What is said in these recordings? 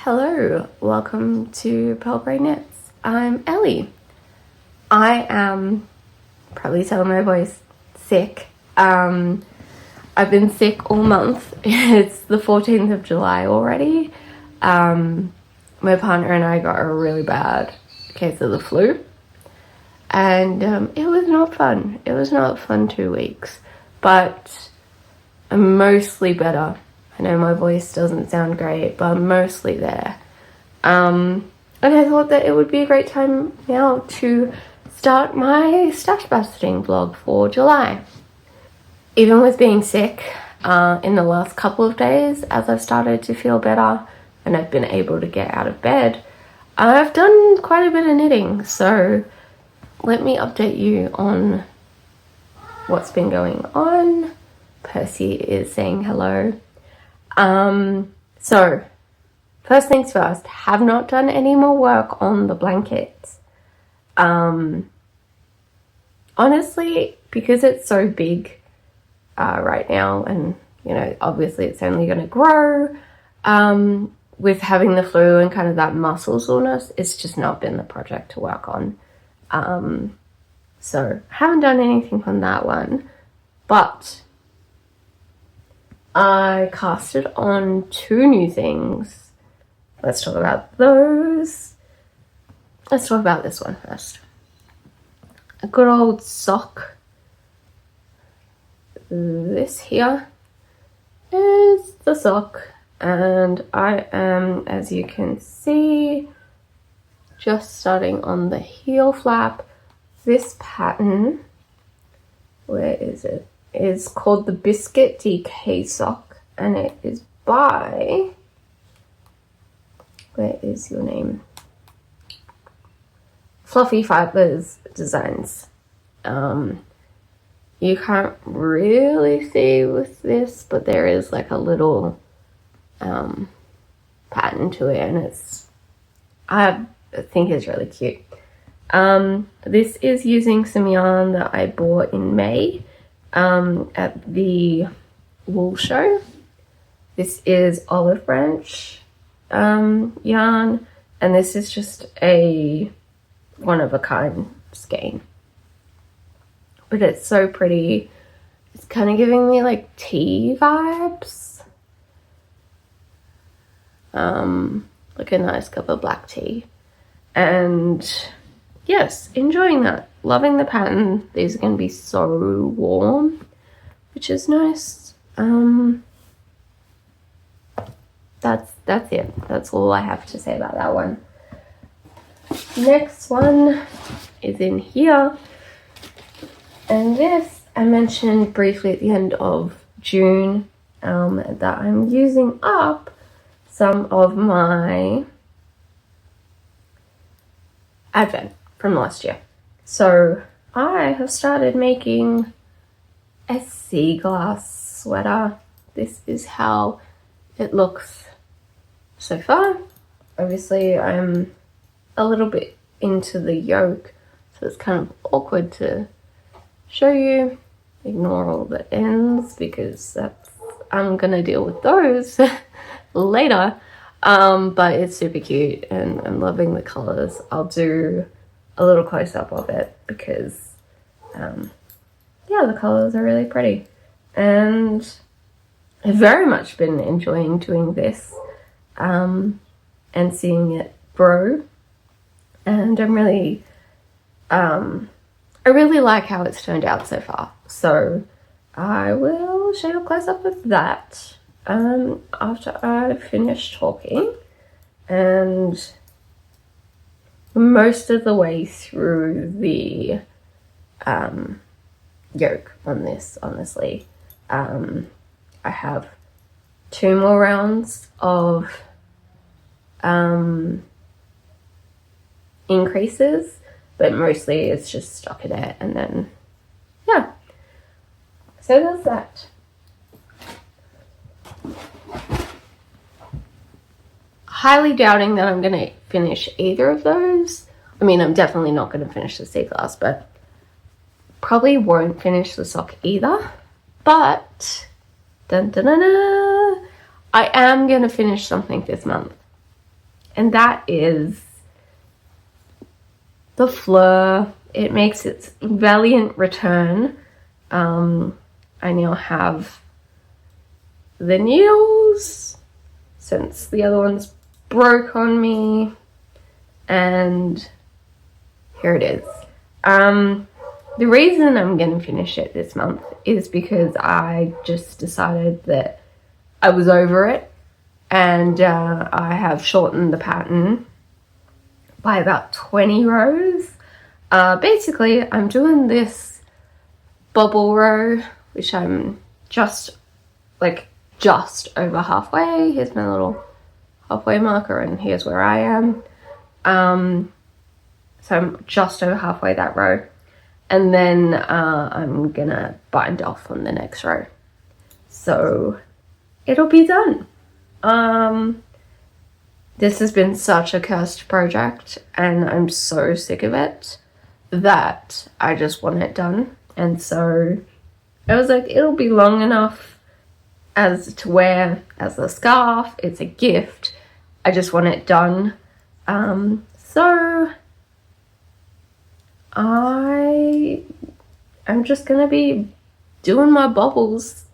Hello, welcome to Pellbrae Knits. I'm Ellie. I am probably telling my voice sick. I've been sick all month. It's the 14th of July already. My partner and I got a really bad case of the flu, and it was not fun. It was not fun 2 weeks, but I'm mostly better. I know my voice doesn't sound great, but I'm mostly there. And I thought that it would be a great time now to start my Stashbusting vlog for July. Even with being sick, in the last couple of days, as I've started to feel better and I've been able to get out of bed, I've done quite a bit of knitting. So let me update you on what's been going on. Percy is saying hello. So first things first, have not done any more work on the blankets. Honestly, because it's so big right now, and you know, obviously it's only going to grow, with having the flu and kind of that muscle soreness, it's just not been the project to work on. So haven't done anything on that one, but I casted on 2 new things. Let's talk about those. Let's talk about this one first. A good old sock. This here is the sock, and I am, as you can see, just starting on the heel flap. This pattern, where is it? Is called the Biscuit DK sock, and it is by, where is your name? Fibres Designs. You can't really see with this, but there is like a little pattern to it, and it's, I think it's really cute. This is using some yarn that I bought in May at the wool show. This is olive branch yarn, and this is just a one-of-a-kind skein, but it's so pretty. It's kind of giving me like tea vibes, like a nice cup of black tea. And yes, enjoying that. Loving the pattern. These are going to be so warm, which is nice. That's it. That's all I have to say about that one. Next one is in here, and this I mentioned briefly at the end of June, that I'm using up some of my Advent from last year. So I have started making a sea glass sweater. This is how it looks so far. Obviously I'm a little bit into the yoke, so it's kind of awkward to show you. Ignore all the ends because I'm gonna deal with those later. But it's super cute, and I'm loving the colors. I'll do a little close-up of it because yeah, the colors are really pretty, and I've very much been enjoying doing this and seeing it grow, and I really like how it's turned out so far. So I will show you a close-up of that after I finish talking, and most of the way through the yoke on this, honestly. I have 2 more rounds of increases, but mostly it's just stockinette, and then yeah, so there's that. Highly doubting that I'm gonna finish either of those. I mean, I'm definitely not gonna finish the sea glass, but probably won't finish the sock either. But dun, dun, dun, dun, I am gonna finish something this month. and that is the Fleur. It makes its valiant return. I now have the needles since the other ones broke on me, and here it is. The reason I'm gonna finish it this month is because I just decided that I was over it, and I have shortened the pattern by about 20 rows. Basically, I'm doing this bubble row, which I'm just over halfway. Here's my little halfway marker, and here's where I am. So I'm just over halfway that row, and then I'm gonna bind off on the next row, so it'll be done. This has been such a cursed project, and I'm so sick of it that I just want it done. And so I was like, it'll be long enough as to wear as a scarf. It's a gift. I just want it done. So I'm just gonna be doing my bubbles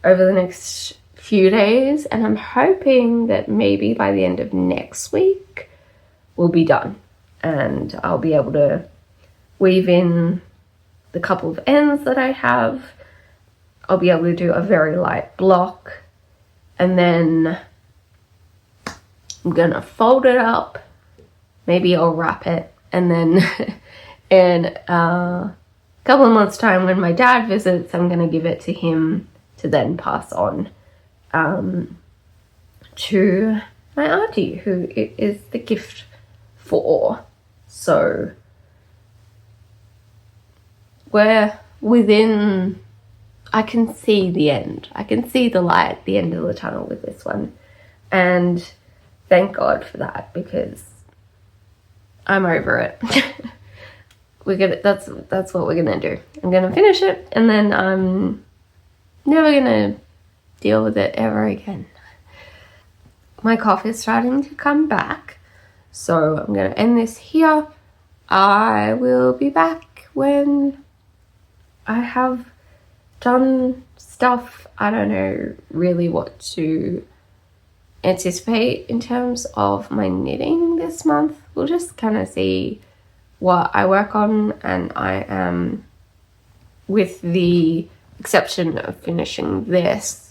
over the next few days, and I'm hoping that maybe by the end of next week we'll be done, and I'll be able to weave in the couple of ends that I have. I'll be able to do a very light block, and then I'm gonna fold it up. Maybe I'll wrap it, and then in a couple of months' time, when my dad visits, I'm gonna give it to him to then pass on to my auntie, who it is the gift for. So we're within, I can see the end. I can see the light at the end of the tunnel with this one. And thank God for that, because I'm over it. That's what we're gonna do. I'm gonna finish it, and then I'm never gonna deal with it ever again. My cough is starting to come back, so I'm gonna end this here. I will be back when I have done stuff. I don't know really what to anticipate in terms of my knitting this month. We'll just kind of see what I work on, and I am, with the exception of finishing this,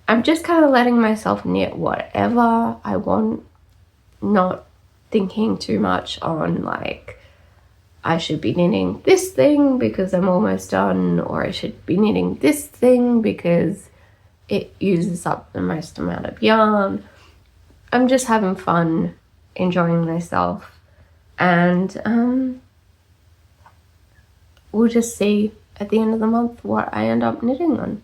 I'm just kind of letting myself knit whatever I want, not thinking too much on like I should be knitting this thing because I'm almost done, or I should be knitting this thing because it uses up the most amount of yarn. I'm just having fun, enjoying myself, and we'll just see at the end of the month what I end up knitting on.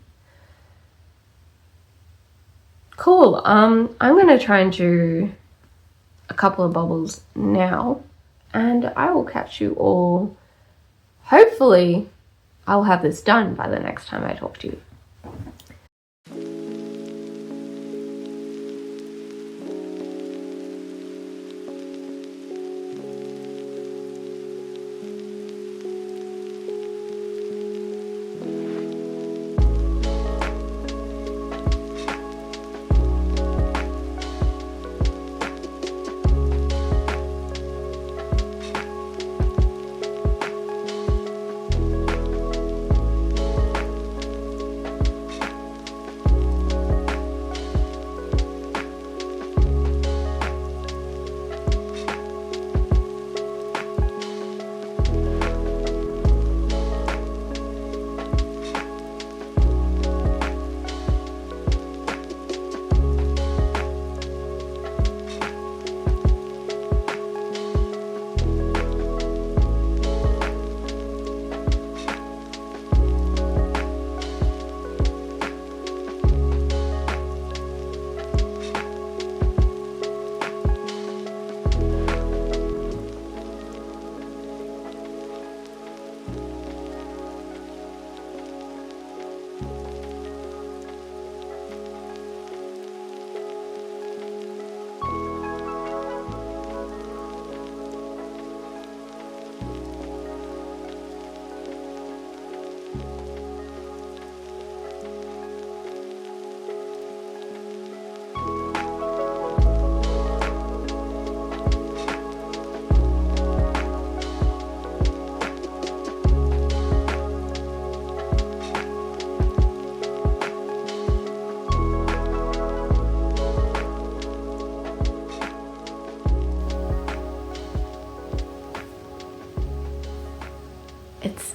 Cool. I'm gonna try and do a couple of bubbles now, and I will catch you all. Hopefully I'll have this done by the next time I talk to you.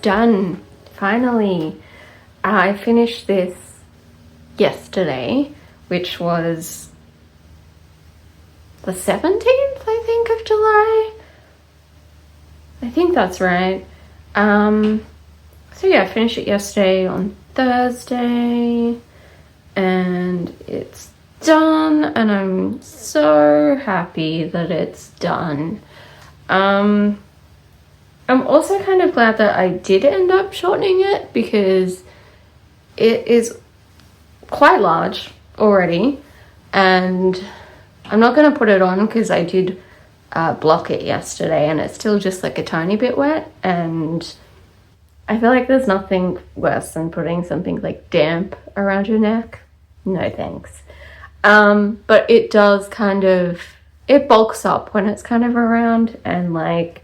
done. Finally. I finished this yesterday, which was the 17th, I think, of July. I think that's right. So yeah, I finished it yesterday on Thursday, and it's done, and I'm so happy that it's done. I'm also kind of glad that I did end up shortening it, because it is quite large already, and I'm not going to put it on because I did block it yesterday, and it's still just like a tiny bit wet, and I feel like there's nothing worse than putting something like damp around your neck. No thanks. But it does kind of, it bulks up when it's kind of around, and like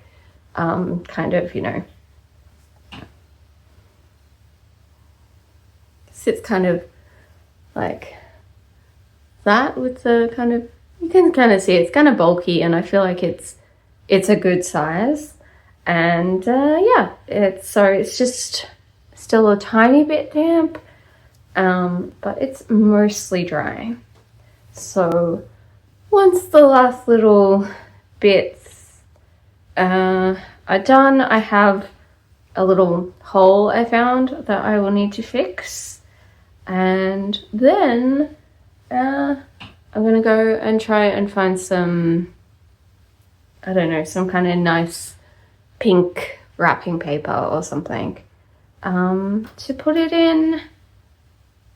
kind of, you know, sits kind of like that with the kind of, you can kind of see it's kind of bulky, and I feel like it's a good size. And yeah, it's just still a tiny bit damp, but it's mostly dry. So once the last little bits are done, I have a little hole I found that I will need to fix, and then I'm gonna go and try and find some, I don't know, some kind of nice pink wrapping paper or something to put it in,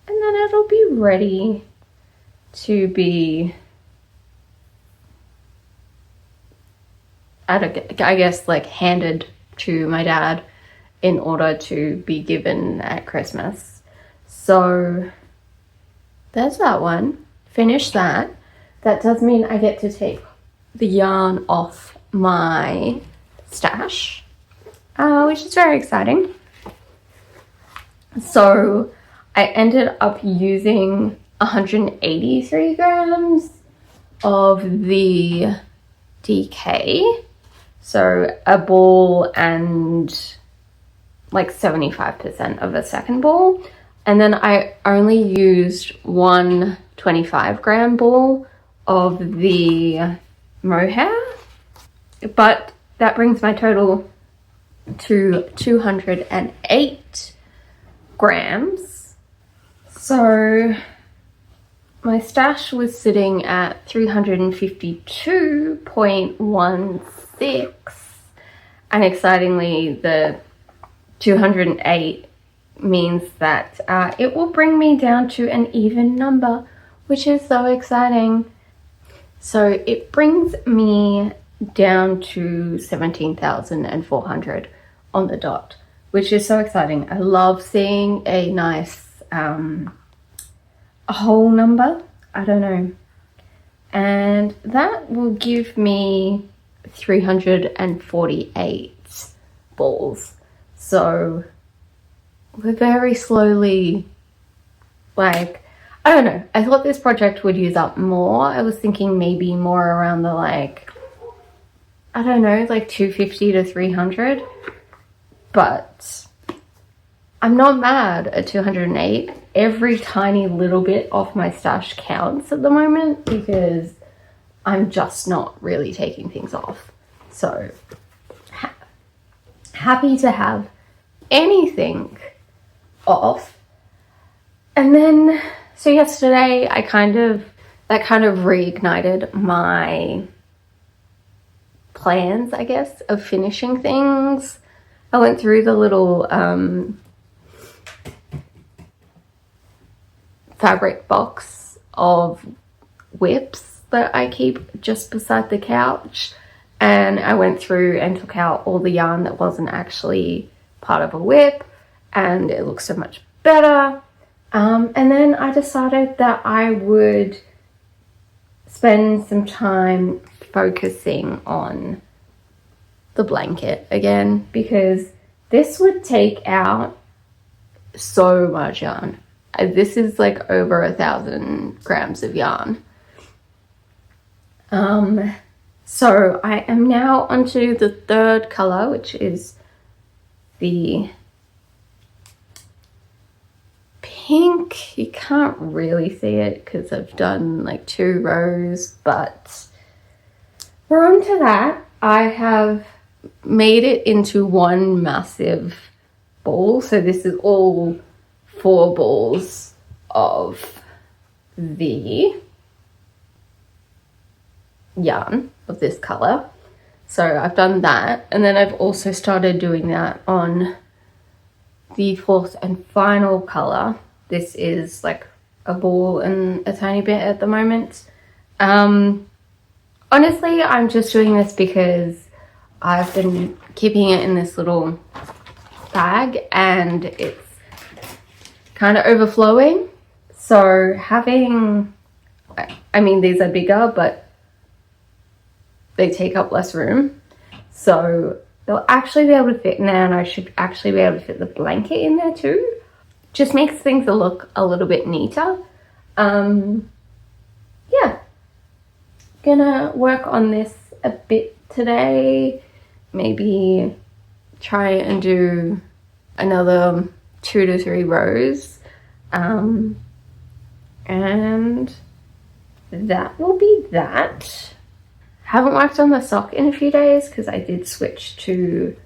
and then it'll be ready to be, I guess, like handed to my dad in order to be given at Christmas. So there's that one. Finish that. That does mean I get to take the yarn off my stash, which is very exciting. So I ended up using 183 grams of the DK, so a ball and like 75% of a second ball, and then I only used one 25-gram ball of the mohair, but that brings my total to 208 grams. So my stash was sitting at 352.16, and excitingly, the 208 means that it will bring me down to an even number, which is so exciting. So it brings me down to 17,400 on the dot, which is so exciting. I love seeing a nice a whole number, I don't know, and that will give me 348 balls. So we're very slowly, like, I don't know, I thought this project would use up more. I was thinking maybe more around the, like, I don't know, like 250 to 300, but I'm not mad at 208. Every tiny little bit of my stash counts at the moment, because I'm just not really taking things off. So happy to have anything off. And then, so yesterday that kind of reignited my plans, I guess, of finishing things. I went through the little fabric box of whips that I keep just beside the couch, and I went through and took out all the yarn that wasn't actually part of a whip, and it looks so much better. And then I decided that I would spend some time focusing on the blanket again, because this would take out so much yarn. This is like over 1,000 grams of yarn. So I am now onto the third color, which is the pink. You can't really see it because I've done like 2 rows, but we're on to that. I have made it into one massive ball. So this is all 4 balls of the yarn of this color. So I've done that, and then I've also started doing that on the 4th and final color. This is like a ball and a tiny bit at the moment. Honestly, I'm just doing this because I've been keeping it in this little bag and it's kind of overflowing. So having, I mean, these are bigger, but they take up less room. So they'll actually be able to fit in there, and I should actually be able to fit the blanket in there too. Just makes things look a little bit neater. Yeah. Gonna work on this a bit today. Maybe try and do another 2 to 3 rows. And that will be that. Haven't worked on the sock in a few days because I did switch to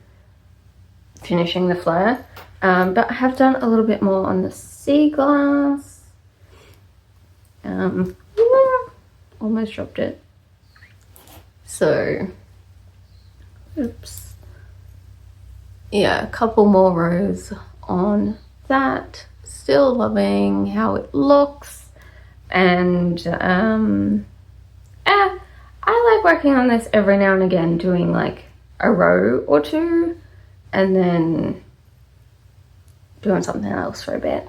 finishing the Fleur. But I have done a little bit more on the sea glass. Almost dropped it. So, oops. Yeah, a couple more rows on that. Still loving how it looks. And I like working on this every now and again, doing like a row or 2 and then doing something else for a bit.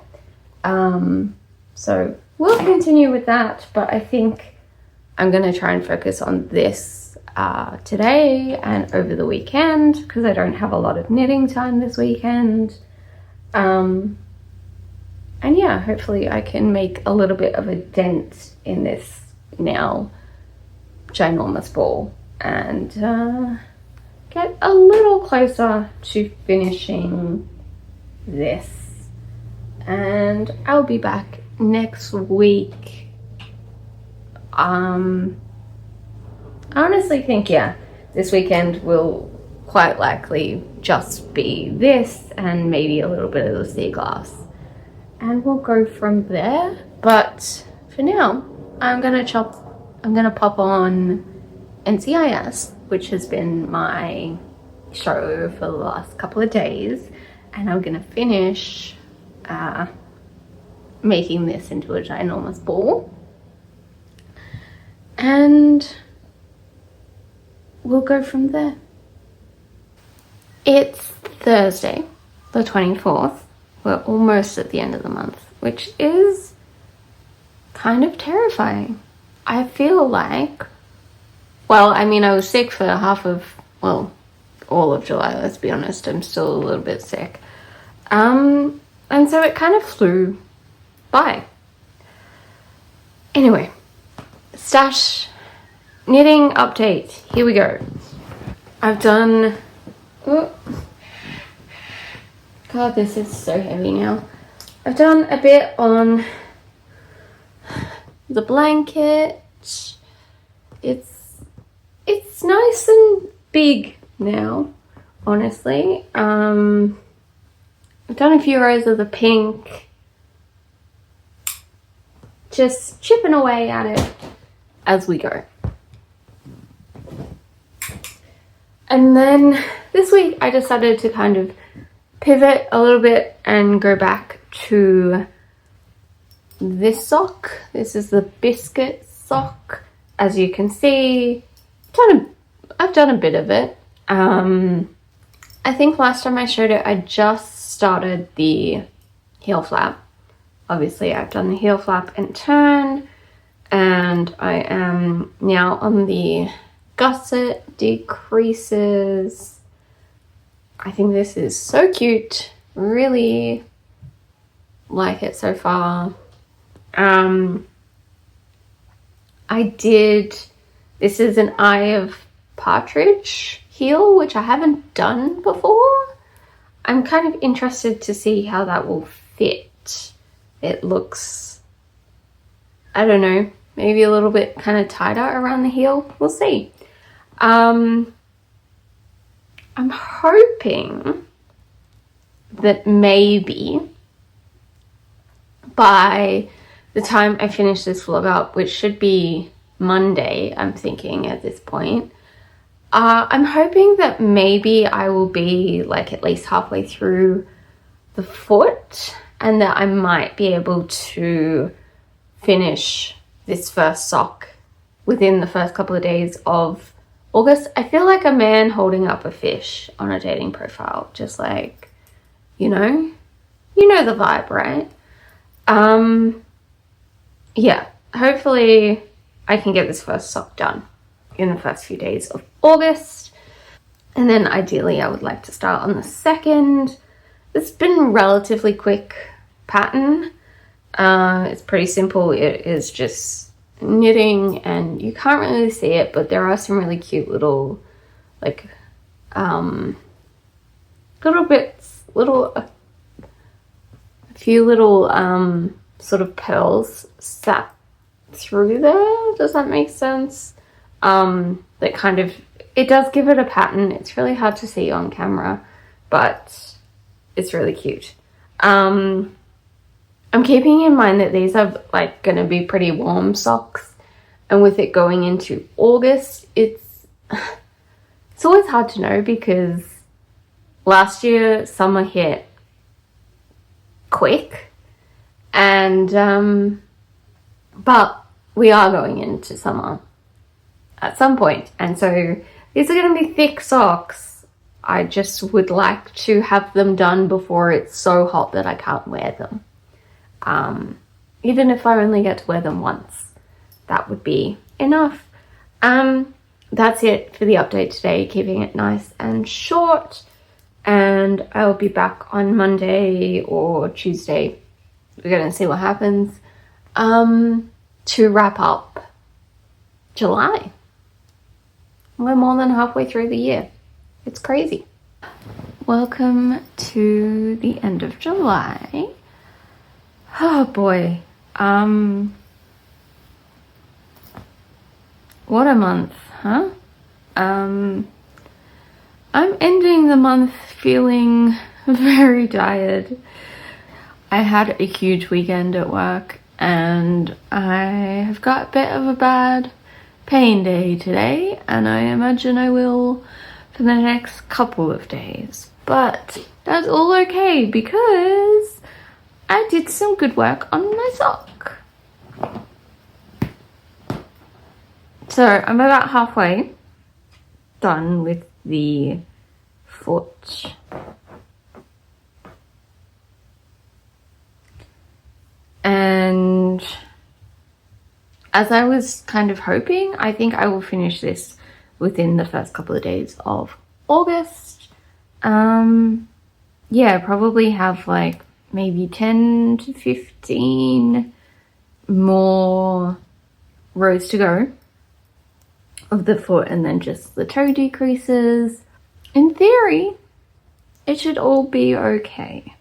So we'll continue with that, but I think I'm going to try and focus on this today and over the weekend because I don't have a lot of knitting time this weekend. And yeah, hopefully I can make a little bit of a dent in this now ginormous ball and get a little closer to finishing this. And I'll be back next week. I honestly think, yeah, this weekend will quite likely just be this and maybe a little bit of the sea glass, and we'll go from there. But for now, I'm gonna pop on NCIS, which has been my show for the last couple of days, and I'm gonna finish making this into a ginormous ball, and we'll go from there. It's Thursday, the 24th. We're almost at the end of the month, which is kind of terrifying. I feel like, well, I mean, I was sick for half of, well, all of July, let's be honest. I'm still a little bit sick. And so it kind of flew by. Anyway, stash knitting update. Here we go. I've done, oh, God, this is so heavy now. I've done a bit on the blanket. It's nice and big now, honestly. I've done a few rows of the pink, just chipping away at it as we go. And then this week I decided to kind of pivot a little bit and go back to this sock. This is the Biscuit sock. As you can see, I've done a bit of it. I think last time I showed it, I just started the heel flap. Obviously, I've done the heel flap and turn, and I am now on the gusset decreases. I think this is so cute. Really like it so far. This is an Eye of Partridge heel, which I haven't done before. I'm kind of interested to see how that will fit. It looks, I don't know, maybe a little bit kind of tighter around the heel. We'll see. I'm hoping that maybe by the time I finish this vlog up, which should be Monday, I'm thinking at this point, I'm hoping that maybe I will be like at least halfway through the foot, and that I might be able to finish this first sock within the first couple of days of August. I feel like a man holding up a fish on a dating profile, just like, you know the vibe, right? Yeah, hopefully I can get this first sock done in the first few days of August, and then ideally I would like to start on the 2nd. It's been relatively quick pattern. It's pretty simple. It is just knitting, and you can't really see it, but there are some really cute little like little bits, a few little sort of pearls sat through there. Does that make sense? That kind of, it does give it a pattern. It's really hard to see on camera, but it's really cute. I'm keeping in mind that these are like going to be pretty warm socks, and with it going into August, it's always hard to know, because last year summer hit quick, and but we are going into summer at some point, and so these are going to be thick socks. I just would like to have them done before it's so hot that I can't wear them. Even if I only get to wear them once, that would be enough. That's it for the update today, keeping it nice and short, and I'll be back on Monday or Tuesday. We're gonna see what happens, to wrap up July. We're more than halfway through the year. It's crazy. Welcome to the end of July. Oh boy. What a month, huh? I'm ending the month feeling very tired. I had a huge weekend at work, and I have got a bit of a bad pain day today, and I imagine I will for the next couple of days. But that's all okay, because I did some good work on my sock. So I'm about halfway done with the foot. And as I was kind of hoping, I think I will finish this within the first couple of days of August. Yeah, probably have like maybe 10 to 15 more rows to go of the foot, and then just the toe decreases. In theory, it should all be okay.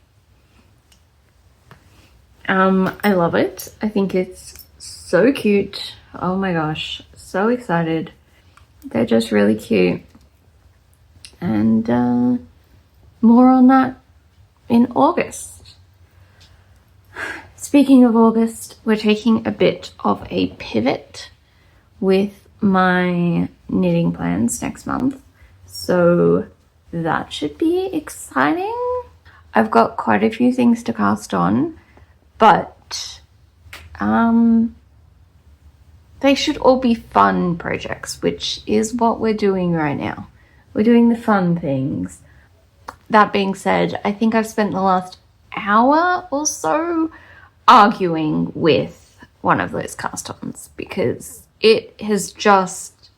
I love it. I think it's so cute. Oh my gosh, so excited. They're just really cute. And more on that in August. Speaking of August, we're taking a bit of a pivot with my knitting plans next month, so that should be exciting. I've got quite a few things to cast on, but they should all be fun projects, which is what we're doing right now. We're doing the fun things. That being said, I think I've spent the last hour or so arguing with one of those cast-ons, because it has just,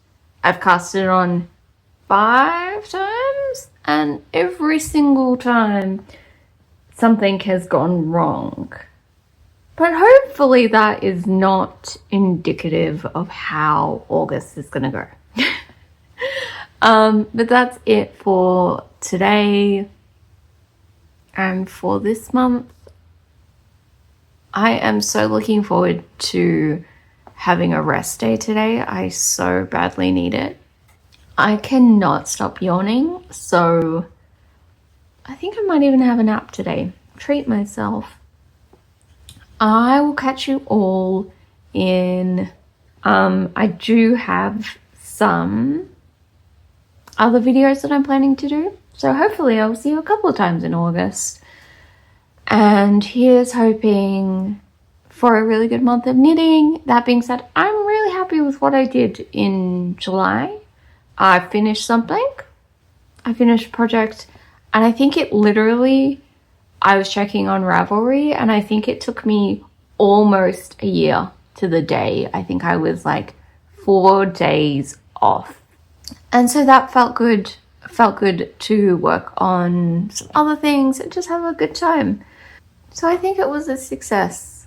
I've cast it on 5 times, and every single time something has gone wrong. But hopefully that is not indicative of how August is gonna go. But that's it for today. And for this month, I am so looking forward to having a rest day today. I so badly need it. I cannot stop yawning, so I think I might even have a nap today. Treat myself. I will catch you all in, I do have some other videos that I'm planning to do. So hopefully I'll see you a couple of times in August. And here's hoping for a really good month of knitting. That being said, I'm really happy with what I did in July. I finished something. I finished a project, and I think it literally, I was checking on Ravelry, and I think it took me almost a year to the day. I think I was like 4 days off. And so that felt good. It felt good to work on some other things and just have a good time. So I think it was a success,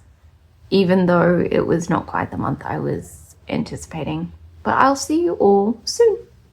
even though it was not quite the month I was anticipating. But I'll see you all soon.